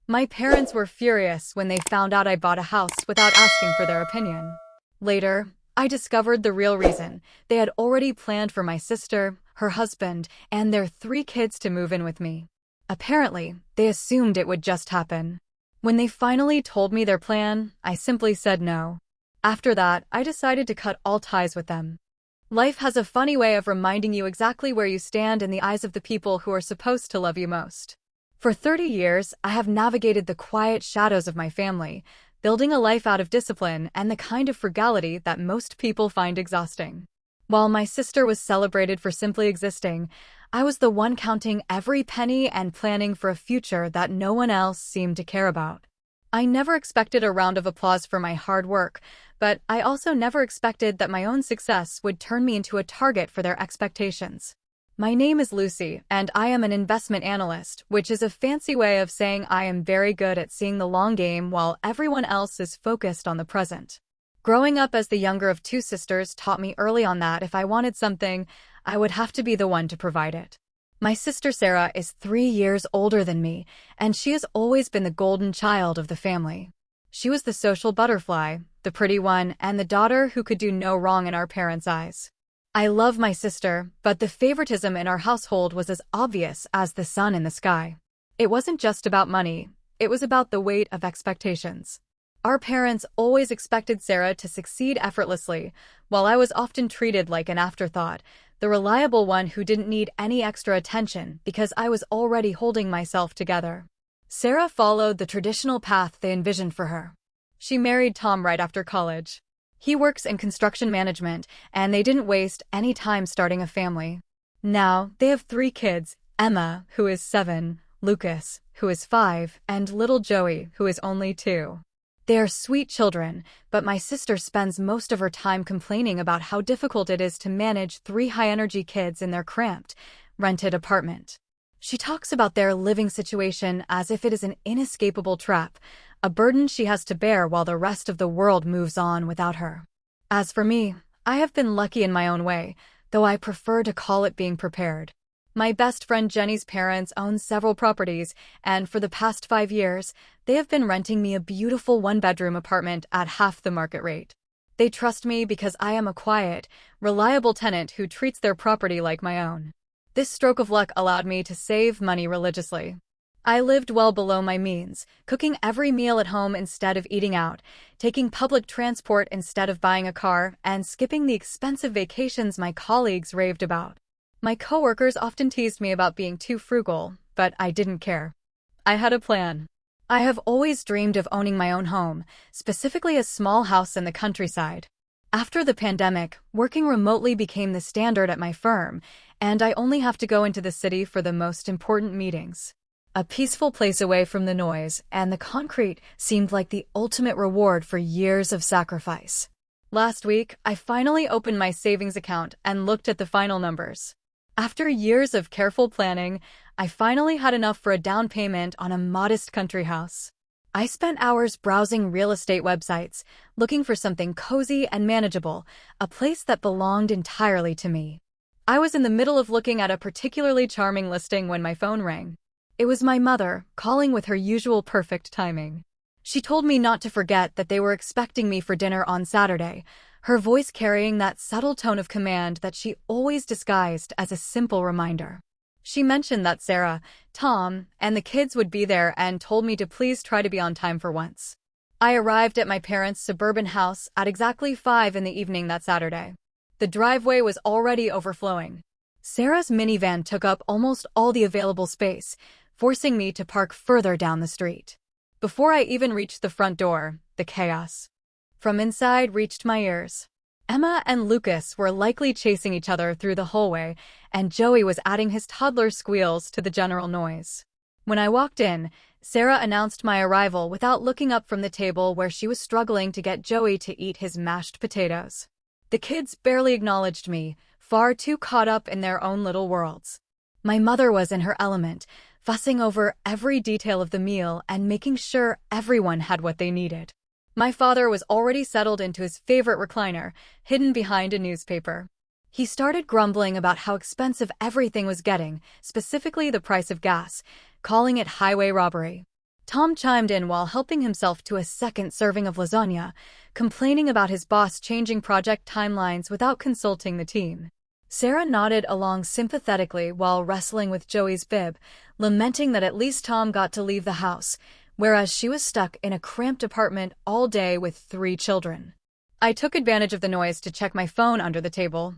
My parents were furious when they found out I bought a house without asking for their opinion. Later, I discovered the real reason. They had already planned for my sister, her husband, and their 3 kids to move in with me. Apparently, they assumed it would just happen. When they finally told me their plan, I simply said no. After that, I decided to cut all ties with them. Life has a funny way of reminding you exactly where you stand in the eyes of the people who are supposed to love you most. For 30 years, I have navigated the quiet shadows of my family, building a life out of discipline and the kind of frugality that most people find exhausting. While my sister was celebrated for simply existing, I was the one counting every penny and planning for a future that no one else seemed to care about. I never expected a round of applause for my hard work, but I also never expected that my own success would turn me into a target for their expectations. My name is Lucy, and I am an investment analyst, which is a fancy way of saying I am very good at seeing the long game while everyone else is focused on the present. Growing up as the younger of 2 sisters taught me early on that if I wanted something, I would have to be the one to provide it. My sister Sarah is 3 years older than me, and she has always been the golden child of the family. She was the social butterfly, the pretty one, and the daughter who could do no wrong in our parents' eyes. I love my sister, but the favoritism in our household was as obvious as the sun in the sky. It wasn't just about money, it was about the weight of expectations. Our parents always expected Sarah to succeed effortlessly, while I was often treated like an afterthought, the reliable one who didn't need any extra attention because I was already holding myself together. Sarah followed the traditional path they envisioned for her. She married Tom right after college. He works in construction management, and they didn't waste any time starting a family. Now, they have 3 kids, Emma, who is 7, Lucas, who is 5, and little Joey, who is only 2. They are sweet children, but my sister spends most of her time complaining about how difficult it is to manage 3 high-energy kids in their cramped, rented apartment. She talks about their living situation as if it is an inescapable trap, a burden she has to bear while the rest of the world moves on without her. As for me, I have been lucky in my own way, though I prefer to call it being prepared. My best friend Jenny's parents own several properties, and for the past 5 years, they have been renting me a beautiful 1-bedroom apartment at half the market rate. They trust me because I am a quiet, reliable tenant who treats their property like my own. This stroke of luck allowed me to save money religiously. I lived well below my means, cooking every meal at home instead of eating out, taking public transport instead of buying a car, and skipping the expensive vacations my colleagues raved about. My coworkers often teased me about being too frugal, but I didn't care. I had a plan. I have always dreamed of owning my own home, specifically a small house in the countryside. After the pandemic, working remotely became the standard at my firm, and I only have to go into the city for the most important meetings. A peaceful place away from the noise and the concrete seemed like the ultimate reward for years of sacrifice. Last week, I finally opened my savings account and looked at the final numbers. After years of careful planning, I finally had enough for a down payment on a modest country house. I spent hours browsing real estate websites, looking for something cozy and manageable, a place that belonged entirely to me. I was in the middle of looking at a particularly charming listing when my phone rang. It was my mother, calling with her usual perfect timing. She told me not to forget that they were expecting me for dinner on Saturday, her voice carrying that subtle tone of command that she always disguised as a simple reminder. She mentioned that Sarah, Tom, and the kids would be there and told me to please try to be on time for once. I arrived at my parents' suburban house at exactly 5 in the evening that Saturday. The driveway was already overflowing. Sarah's minivan took up almost all the available space, forcing me to park further down the street. Before I even reached the front door, the chaos from inside reached my ears. Emma and Lucas were likely chasing each other through the hallway, and Joey was adding his toddler squeals to the general noise. When I walked in, Sarah announced my arrival without looking up from the table where she was struggling to get Joey to eat his mashed potatoes. The kids barely acknowledged me, far too caught up in their own little worlds. My mother was in her element, fussing over every detail of the meal and making sure everyone had what they needed. My father was already settled into his favorite recliner, hidden behind a newspaper. He started grumbling about how expensive everything was getting, specifically the price of gas, calling it highway robbery. Tom chimed in while helping himself to a second serving of lasagna, complaining about his boss changing project timelines without consulting the team. Sarah nodded along sympathetically while wrestling with Joey's bib, lamenting that at least Tom got to leave the house, whereas she was stuck in a cramped apartment all day with 3 children. I took advantage of the noise to check my phone under the table.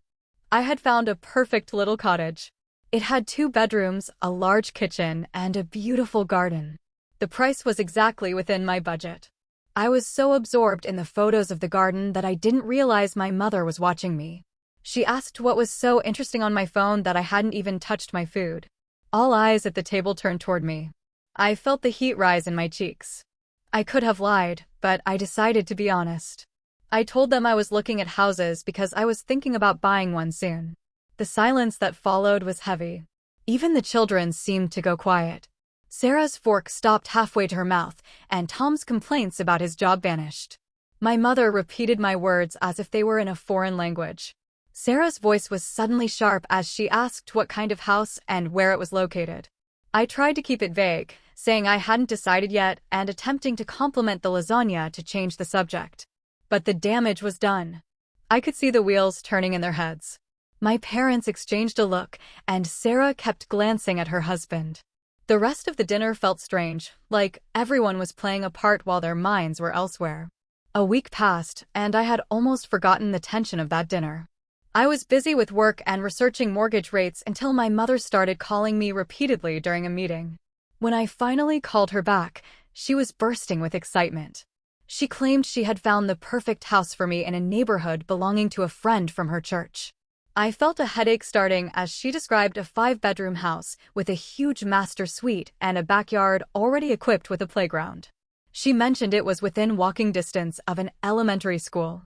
I had found a perfect little cottage. It had 2 bedrooms, a large kitchen, and a beautiful garden. The price was exactly within my budget. I was so absorbed in the photos of the garden that I didn't realize my mother was watching me. She asked what was so interesting on my phone that I hadn't even touched my food. All eyes at the table turned toward me. I felt the heat rise in my cheeks. I could have lied, but I decided to be honest. I told them I was looking at houses because I was thinking about buying one soon. The silence that followed was heavy. Even the children seemed to go quiet. Sarah's fork stopped halfway to her mouth, and Tom's complaints about his job vanished. My mother repeated my words as if they were in a foreign language. Sarah's voice was suddenly sharp as she asked what kind of house and where it was located. I tried to keep it vague, saying I hadn't decided yet and attempting to compliment the lasagna to change the subject. But the damage was done. I could see the wheels turning in their heads. My parents exchanged a look, and Sarah kept glancing at her husband. The rest of the dinner felt strange, like everyone was playing a part while their minds were elsewhere. A week passed, and I had almost forgotten the tension of that dinner. I was busy with work and researching mortgage rates until my mother started calling me repeatedly during a meeting. When I finally called her back, she was bursting with excitement. She claimed she had found the perfect house for me in a neighborhood belonging to a friend from her church. I felt a headache starting as she described a 5-bedroom house with a huge master suite and a backyard already equipped with a playground. She mentioned it was within walking distance of an elementary school.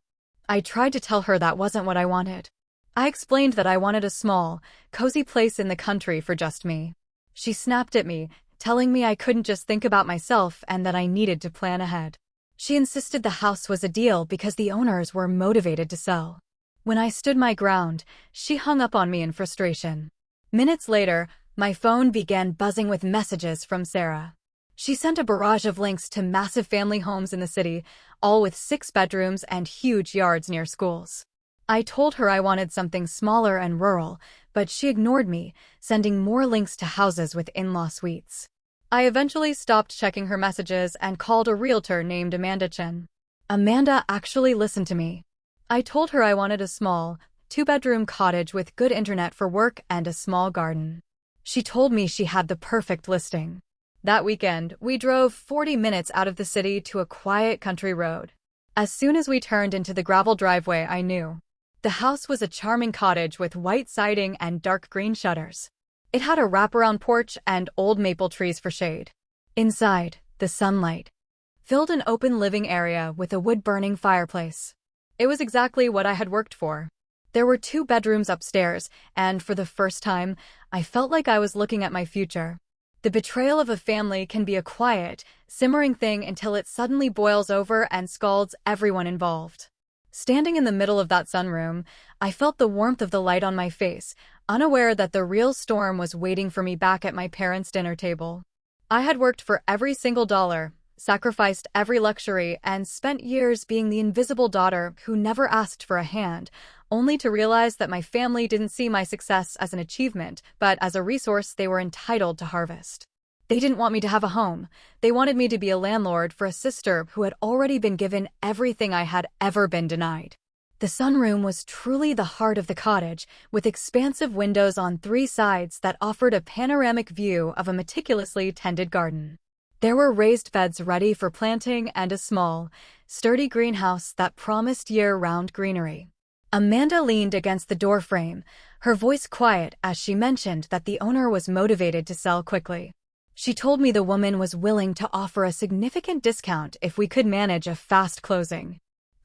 I tried to tell her that wasn't what I wanted. I explained that I wanted a small, cozy place in the country for just me. She snapped at me, telling me I couldn't just think about myself and that I needed to plan ahead. She insisted the house was a deal because the owners were motivated to sell. When I stood my ground, she hung up on me in frustration. Minutes later, my phone began buzzing with messages from Sarah. She sent a barrage of links to massive family homes in the city, all with 6 bedrooms and huge yards near schools. I told her I wanted something smaller and rural, but she ignored me, sending more links to houses with in-law suites. I eventually stopped checking her messages and called a realtor named Amanda Chen. Amanda actually listened to me. I told her I wanted a small, 2-bedroom cottage with good internet for work and a small garden. She told me she had the perfect listing. That weekend, we drove 40 minutes out of the city to a quiet country road. As soon as we turned into the gravel driveway, I knew. The house was a charming cottage with white siding and dark green shutters. It had a wraparound porch and old maple trees for shade. Inside, the sunlight filled an open living area with a wood-burning fireplace. It was exactly what I had worked for. There were 2 bedrooms upstairs, and for the first time, I felt like I was looking at my future. The betrayal of a family can be a quiet, simmering thing until it suddenly boils over and scalds everyone involved. Standing in the middle of that sunroom, I felt the warmth of the light on my face, unaware that the real storm was waiting for me back at my parents' dinner table. I had worked for every single dollar, sacrificed every luxury, and spent years being the invisible daughter who never asked for a hand, only to realize that my family didn't see my success as an achievement, but as a resource they were entitled to harvest. They didn't want me to have a home. They wanted me to be a landlord for a sister who had already been given everything I had ever been denied. The sunroom was truly the heart of the cottage, with expansive windows on 3 sides that offered a panoramic view of a meticulously tended garden. There were raised beds ready for planting and a small, sturdy greenhouse that promised year-round greenery. Amanda leaned against the doorframe, her voice quiet as she mentioned that the owner was motivated to sell quickly. She told me the woman was willing to offer a significant discount if we could manage a fast closing.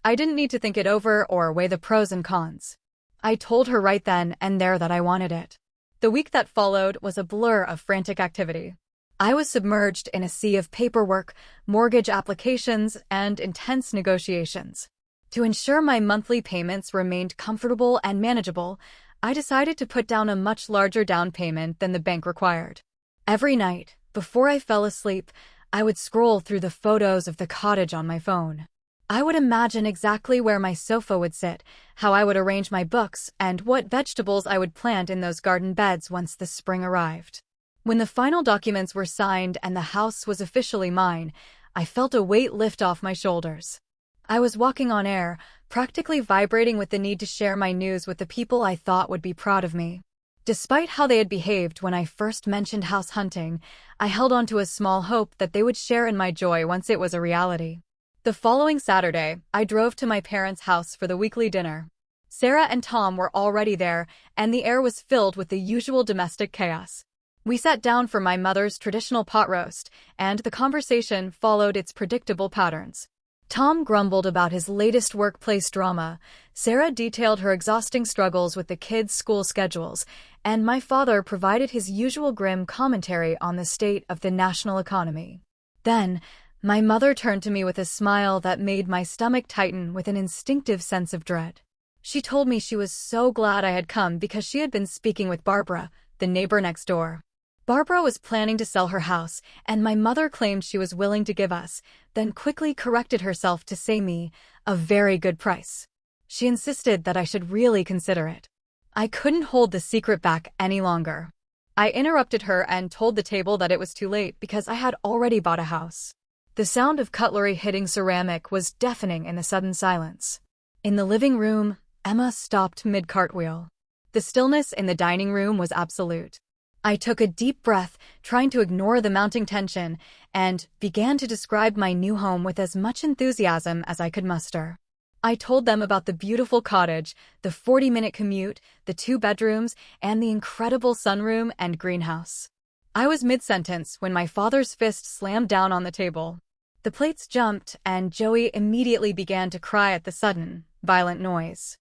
I didn't need to think it over or weigh the pros and cons. I told her right then and there that I wanted it. The week that followed was a blur of frantic activity. I was submerged in a sea of paperwork, mortgage applications, and intense negotiations. To ensure my monthly payments remained comfortable and manageable, I decided to put down a much larger down payment than the bank required. Every night, before I fell asleep, I would scroll through the photos of the cottage on my phone. I would imagine exactly where my sofa would sit, how I would arrange my books, and what vegetables I would plant in those garden beds once the spring arrived. When the final documents were signed and the house was officially mine, I felt a weight lift off my shoulders. I was walking on air, practically vibrating with the need to share my news with the people I thought would be proud of me. Despite how they had behaved when I first mentioned house hunting, I held on to a small hope that they would share in my joy once it was a reality. The following Saturday, I drove to my parents' house for the weekly dinner. Sarah and Tom were already there, and the air was filled with the usual domestic chaos. We sat down for my mother's traditional pot roast, and the conversation followed its predictable patterns. Tom grumbled about his latest workplace drama, Sarah detailed her exhausting struggles with the kids' school schedules, and my father provided his usual grim commentary on the state of the national economy. Then, my mother turned to me with a smile that made my stomach tighten with an instinctive sense of dread. She told me she was so glad I had come because she had been speaking with Barbara, the neighbor next door. Barbara was planning to sell her house, and my mother claimed she was willing to give us, then quickly corrected herself to say me, a very good price. She insisted that I should really consider it. I couldn't hold the secret back any longer. I interrupted her and told the table that it was too late because I had already bought a house. The sound of cutlery hitting ceramic was deafening in the sudden silence. In the living room, Emma stopped mid-cartwheel. The stillness in the dining room was absolute. I took a deep breath, trying to ignore the mounting tension, and began to describe my new home with as much enthusiasm as I could muster. I told them about the beautiful cottage, the 40-minute commute, the 2 bedrooms, and the incredible sunroom and greenhouse. I was mid-sentence when my father's fist slammed down on the table. The plates jumped, and Joey immediately began to cry at the sudden, violent noise.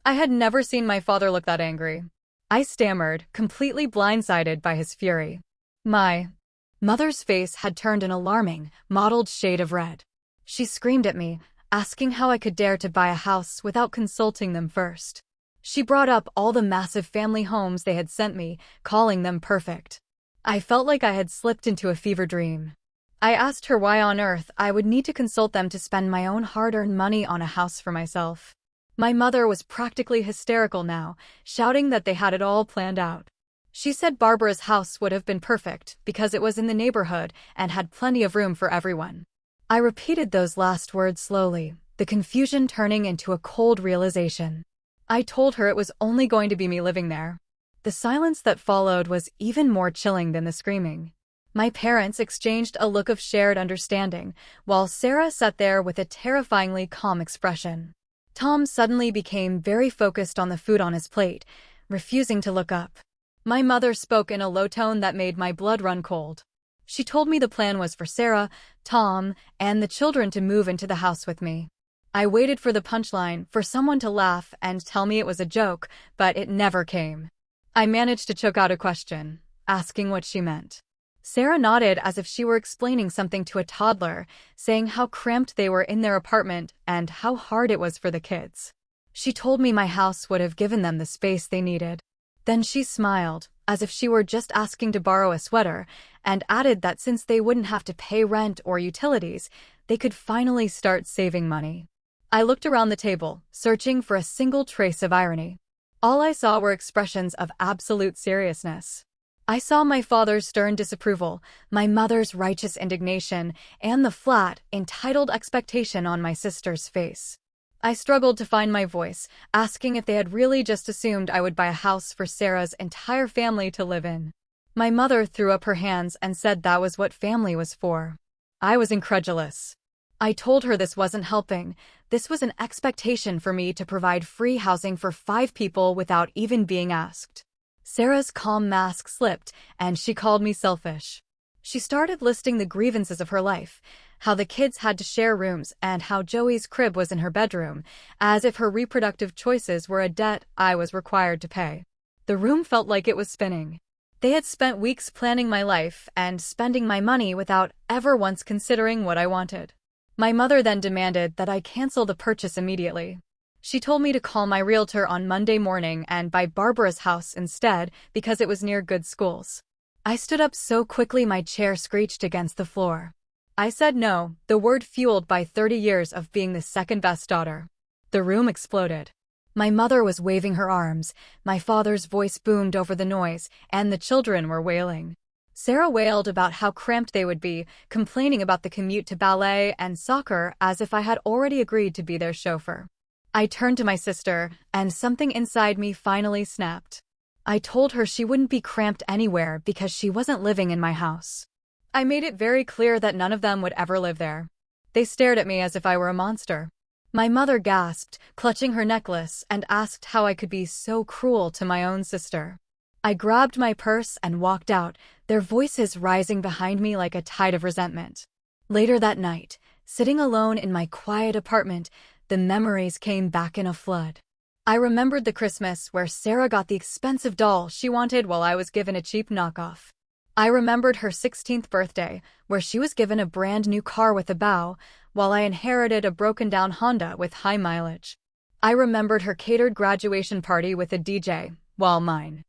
I had never seen my father look that angry. I stammered, completely blindsided by his fury. My mother's face had turned an alarming, mottled shade of red. She screamed at me, asking how I could dare to buy a house without consulting them first. She brought up all the massive family homes they had sent me, calling them perfect. I felt like I had slipped into a fever dream. I asked her why on earth I would need to consult them to spend my own hard-earned money on a house for myself. My mother was practically hysterical now, shouting that they had it all planned out. She said Barbara's house would have been perfect because it was in the neighborhood and had plenty of room for everyone. I repeated those last words slowly, the confusion turning into a cold realization. I told her it was only going to be me living there. The silence that followed was even more chilling than the screaming. My parents exchanged a look of shared understanding, while Sarah sat there with a terrifyingly calm expression. Tom suddenly became very focused on the food on his plate, refusing to look up. My mother spoke in a low tone that made my blood run cold. She told me the plan was for Sarah, Tom, and the children to move into the house with me. I waited for the punchline, for someone to laugh and tell me it was a joke, but it never came. I managed to choke out a question, asking what she meant. Sarah nodded as if she were explaining something to a toddler, saying how cramped they were in their apartment and how hard it was for the kids. She told me my house would have given them the space they needed. Then she smiled, as if she were just asking to borrow a sweater, and added that since they wouldn't have to pay rent or utilities, they could finally start saving money. I looked around the table, searching for a single trace of irony. All I saw were expressions of absolute seriousness. I saw my father's stern disapproval, my mother's righteous indignation, and the flat, entitled expectation on my sister's face. I struggled to find my voice, asking if they had really just assumed I would buy a house for Sarah's entire family to live in. My mother threw up her hands and said that was what family was for. I was incredulous. I told her this wasn't helping. This was an expectation for me to provide free housing for 5 people without even being asked. Sarah's calm mask slipped, and she called me selfish. She started listing the grievances of her life, how the kids had to share rooms and how Joey's crib was in her bedroom, as if her reproductive choices were a debt I was required to pay. The room felt like it was spinning. They had spent weeks planning my life and spending my money without ever once considering what I wanted. My mother then demanded that I cancel the purchase immediately. She told me to call my realtor on Monday morning and buy Barbara's house instead because it was near good schools. I stood up so quickly my chair screeched against the floor. I said no, the word fueled by 30 years of being the second best daughter. The room exploded. My mother was waving her arms, my father's voice boomed over the noise, and the children were wailing. Sarah wailed about how cramped they would be, complaining about the commute to ballet and soccer as if I had already agreed to be their chauffeur. I turned to my sister, and something inside me finally snapped. I told her she wouldn't be cramped anywhere because she wasn't living in my house. I made it very clear that none of them would ever live there. They stared at me as if I were a monster. My mother gasped, clutching her necklace, and asked how I could be so cruel to my own sister. I grabbed my purse and walked out, their voices rising behind me like a tide of resentment. Later that night, sitting alone in my quiet apartment, the memories came back in a flood. I remembered the Christmas where Sarah got the expensive doll she wanted while I was given a cheap knockoff. I remembered her 16th birthday, where she was given a brand new car with a bow, while I inherited a broken-down Honda with high mileage. I remembered her catered graduation party with a DJ, while mine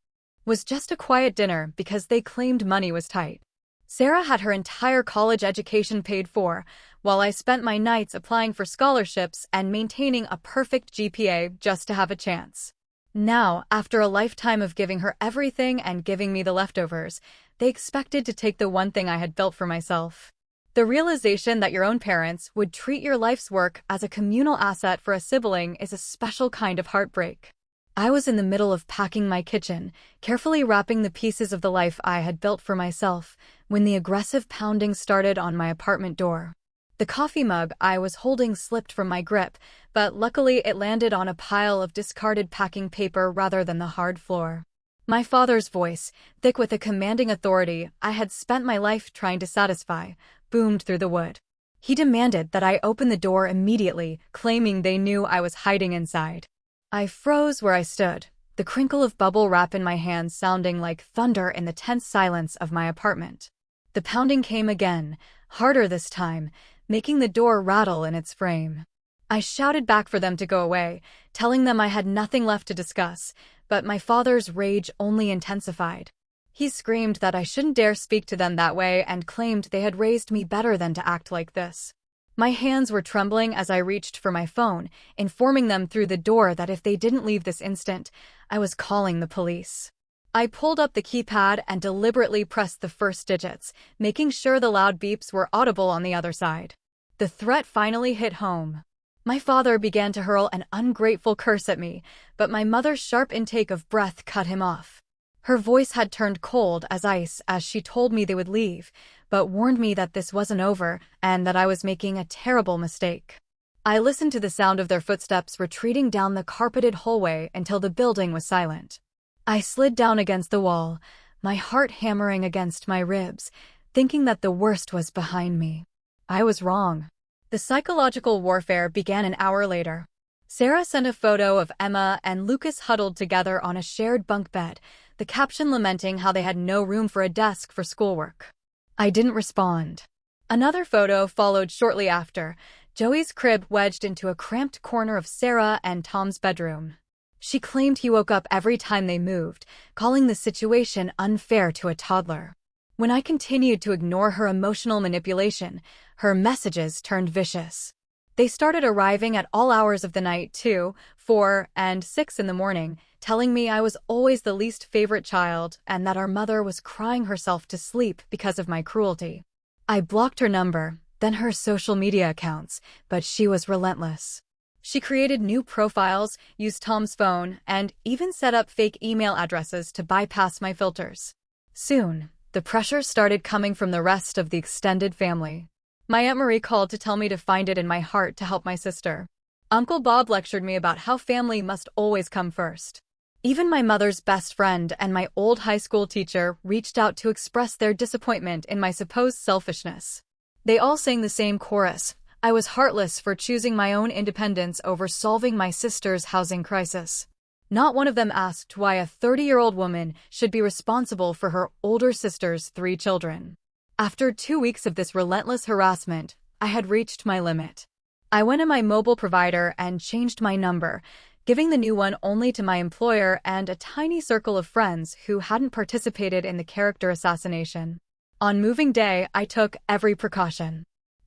was just a quiet dinner because they claimed money was tight. Sarah had her entire college education paid for, while I spent my nights applying for scholarships and maintaining a perfect GPA just to have a chance. Now, after a lifetime of giving her everything and giving me the leftovers, they expected to take the one thing I had built for myself. The realization that your own parents would treat your life's work as a communal asset for a sibling is a special kind of heartbreak. I was in the middle of packing my kitchen, carefully wrapping the pieces of the life I had built for myself, when the aggressive pounding started on my apartment door. The coffee mug I was holding slipped from my grip, but luckily it landed on a pile of discarded packing paper rather than the hard floor. My father's voice, thick with a commanding authority I had spent my life trying to satisfy, boomed through the wood. He demanded that I open the door immediately, claiming they knew I was hiding inside. I froze where I stood, the crinkle of bubble wrap in my hands sounding like thunder in the tense silence of my apartment. The pounding came again, harder this time, making the door rattle in its frame. I shouted back for them to go away, telling them I had nothing left to discuss, but my father's rage only intensified. He screamed that I shouldn't dare speak to them that way and claimed they had raised me better than to act like this. My hands were trembling as I reached for my phone, informing them through the door that if they didn't leave this instant, I was calling the police. I pulled up the keypad and deliberately pressed the first digits, making sure the loud beeps were audible on the other side. The threat finally hit home. My father began to hurl an ungrateful curse at me, but my mother's sharp intake of breath cut him off. Her voice had turned cold as ice as she told me they would leave, but warned me that this wasn't over and that I was making a terrible mistake. I listened to the sound of their footsteps retreating down the carpeted hallway until the building was silent. I slid down against the wall, my heart hammering against my ribs, thinking that the worst was behind me. I was wrong. The psychological warfare began an hour later. Sarah sent a photo of Emma and Lucas huddled together on a shared bunk bed, the caption lamenting how they had no room for a desk for schoolwork. I didn't respond. Another photo followed shortly after, Joey's crib wedged into a cramped corner of Sarah and Tom's bedroom. She claimed he woke up every time they moved, calling the situation unfair to a toddler. When I continued to ignore her emotional manipulation, her messages turned vicious. They started arriving at all hours of the night, 2, 4, and 6 in the morning, telling me I was always the least favorite child and that our mother was crying herself to sleep because of my cruelty. I blocked her number, then her social media accounts, but she was relentless. She created new profiles, used Tom's phone, and even set up fake email addresses to bypass my filters. Soon, the pressure started coming from the rest of the extended family. My Aunt Marie called to tell me to find it in my heart to help my sister. Uncle Bob lectured me about how family must always come first. Even my mother's best friend and my old high school teacher reached out to express their disappointment in my supposed selfishness. They all sang the same chorus. I was heartless for choosing my own independence over solving my sister's housing crisis. Not one of them asked why a 30-year-old woman should be responsible for her older sister's 3 children. After 2 weeks of this relentless harassment, I had reached my limit. I went to my mobile provider and changed my number, giving the new one only to my employer and a tiny circle of friends who hadn't participated in the character assassination. On moving day, I took every precaution.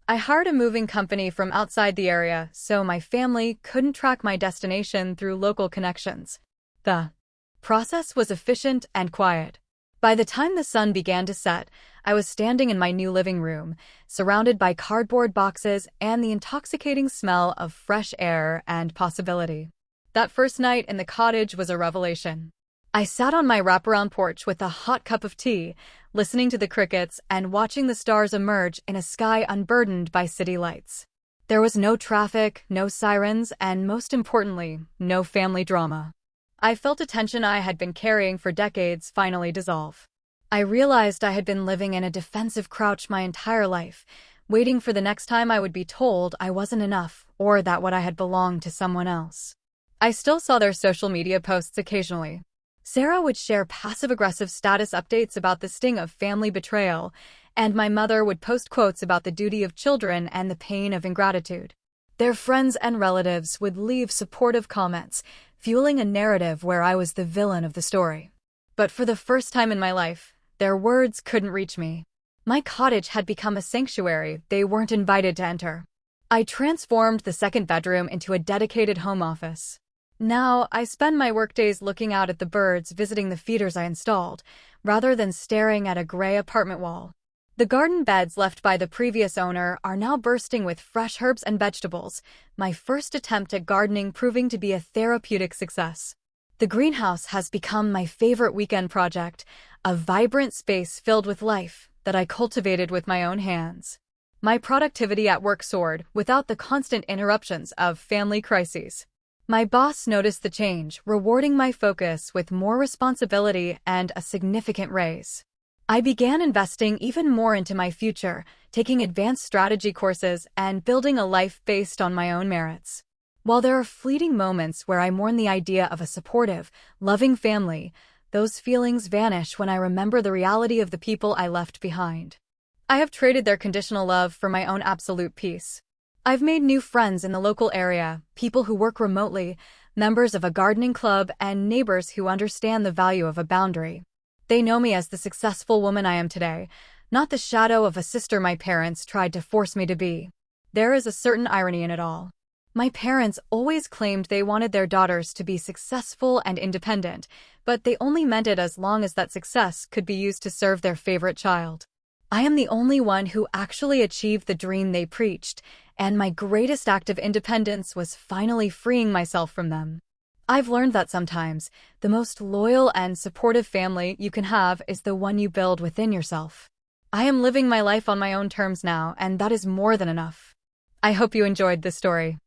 I hired a moving company from outside the area, so my family couldn't track my destination through local connections. The process was efficient and quiet. By the time the sun began to set, I was standing in my new living room, surrounded by cardboard boxes and the intoxicating smell of fresh air and possibility. That first night in the cottage was a revelation. I sat on my wraparound porch with a hot cup of tea, listening to the crickets and watching the stars emerge in a sky unburdened by city lights. There was no traffic, no sirens, and most importantly, no family drama. I felt a tension I had been carrying for decades finally dissolve. I realized I had been living in a defensive crouch my entire life, waiting for the next time I would be told I wasn't enough or that what I had belonged to someone else. I still saw their social media posts occasionally. Sarah would share passive-aggressive status updates about the sting of family betrayal, and my mother would post quotes about the duty of children and the pain of ingratitude. Their friends and relatives would leave supportive comments, fueling a narrative where I was the villain of the story. But for the first time in my life, their words couldn't reach me. My cottage had become a sanctuary they weren't invited to enter. I transformed the second bedroom into a dedicated home office. Now, I spend my workdays looking out at the birds visiting the feeders I installed, rather than staring at a gray apartment wall. The garden beds left by the previous owner are now bursting with fresh herbs and vegetables, my first attempt at gardening proving to be a therapeutic success. The greenhouse has become my favorite weekend project, a vibrant space filled with life that I cultivated with my own hands. My productivity at work soared without the constant interruptions of family crises. My boss noticed the change, rewarding my focus with more responsibility and a significant raise. I began investing even more into my future, taking advanced strategy courses and building a life based on my own merits. While there are fleeting moments where I mourn the idea of a supportive, loving family, those feelings vanish when I remember the reality of the people I left behind. I have traded their conditional love for my own absolute peace. I've made new friends in the local area, people who work remotely, members of a gardening club, and neighbors who understand the value of a boundary. They know me as the successful woman I am today, not the shadow of a sister my parents tried to force me to be. There is a certain irony in it all. My parents always claimed they wanted their daughters to be successful and independent, but they only meant it as long as that success could be used to serve their favorite child. I am the only one who actually achieved the dream they preached, and my greatest act of independence was finally freeing myself from them. I've learned that sometimes, the most loyal and supportive family you can have is the one you build within yourself. I am living my life on my own terms now, and that is more than enough. I hope you enjoyed this story.